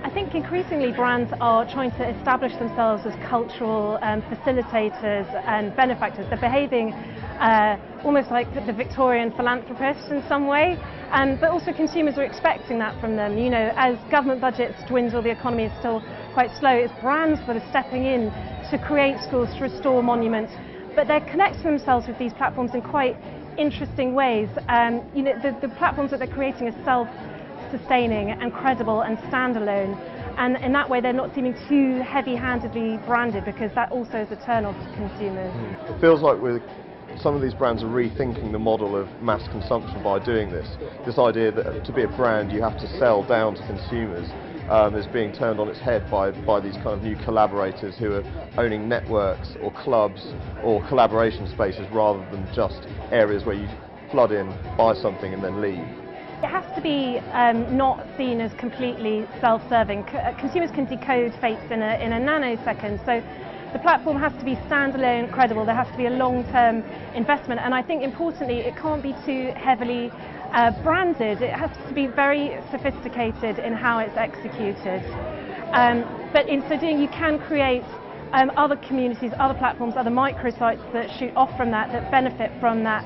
I think increasingly brands are trying to establish themselves as cultural facilitators and benefactors. They're behaving almost like the Victorian philanthropists in some way, but also consumers are expecting that from them. You know, as government budgets dwindle, the economy is still quite slow, it's brands that are stepping in to create schools, to restore monuments, but they're connecting themselves with these platforms in quite interesting ways. You know, the platforms that they're creating are self-sustaining and credible and standalone, and in that way they're not seeming too heavy-handedly branded, because that also is a turn-off to consumers. It feels like some of these brands are rethinking the model of mass consumption by doing this. This idea that to be a brand you have to sell down to consumers is being turned on its head by these kind of new collaborators who are owning networks or clubs or collaboration spaces rather than just areas where you flood in, buy something and then leave. It has to be not seen as completely self-serving. Consumers can decode fates in a nanosecond, so the platform has to be standalone, credible. There has to be a long-term investment, and I think importantly it can't be too heavily branded. It has to be very sophisticated in how it's executed. But in so doing, you can create other communities, other platforms, other microsites that shoot off from that benefit from that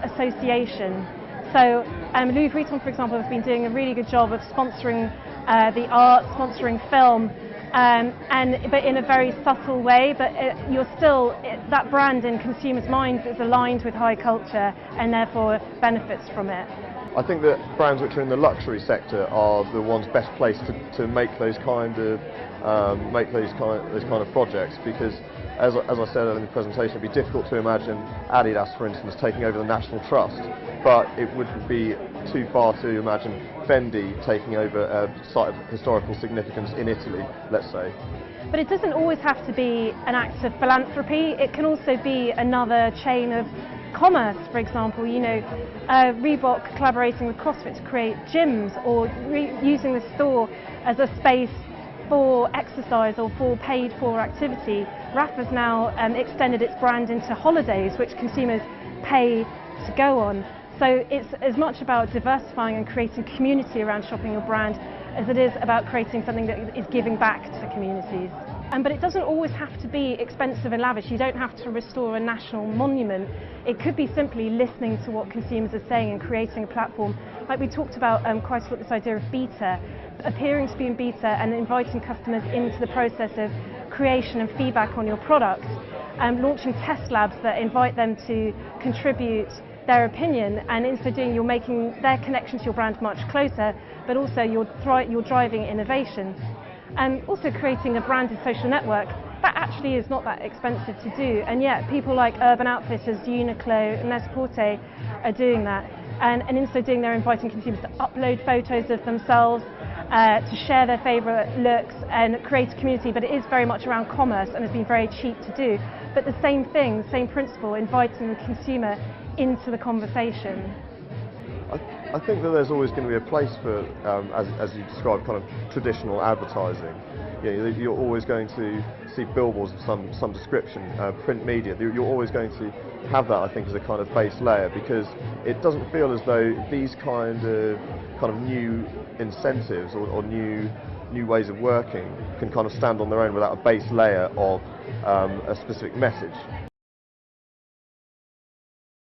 association. So Louis Vuitton, for example, has been doing a really good job of sponsoring the arts, sponsoring film, but in a very subtle way, but that brand in consumers' minds is aligned with high culture and therefore benefits from it. I think that brands which are in the luxury sector are the ones best placed to make those kind of projects, because as I said in the presentation, it'd be difficult to imagine Adidas, for instance, taking over the National Trust, but it wouldn't be too far to imagine Fendi taking over a site of historical significance in Italy, let's say. But it doesn't always have to be an act of philanthropy. It can also be another chain of commerce, for example. You know, Reebok collaborating with CrossFit to create gyms, or using the store as a space for exercise or for paid-for activity. RAF has now extended its brand into holidays, which consumers pay to go on. So it's as much about diversifying and creating community around shopping your brand as it is about creating something that is giving back to communities. But it doesn't always have to be expensive and lavish. You don't have to restore a national monument. It could be simply listening to what consumers are saying and creating a platform. Like we talked about quite a lot, this idea of beta, appearing to be in beta and inviting customers into the process of creation and feedback on your products, launching test labs that invite them to contribute their opinion, and in so doing you're making their connection to your brand much closer, but also you're driving innovation. And also creating a branded social network, that actually is not that expensive to do, and yet people like Urban Outfitters, Uniqlo, Net-a-Porter are doing that, and in so doing they're inviting consumers to upload photos of themselves, to share their favourite looks and create a community, but it is very much around commerce and has been very cheap to do. But the same thing, same principle, inviting the consumer into the conversation. I think that there's always going to be a place for, as you described, kind of traditional advertising. You know, you're always going to see billboards of some description, print media. You're always going to have that, I think, as a kind of base layer, because it doesn't feel as though these kind of new incentives or new ways of working can kind of stand on their own without a base layer of a specific message.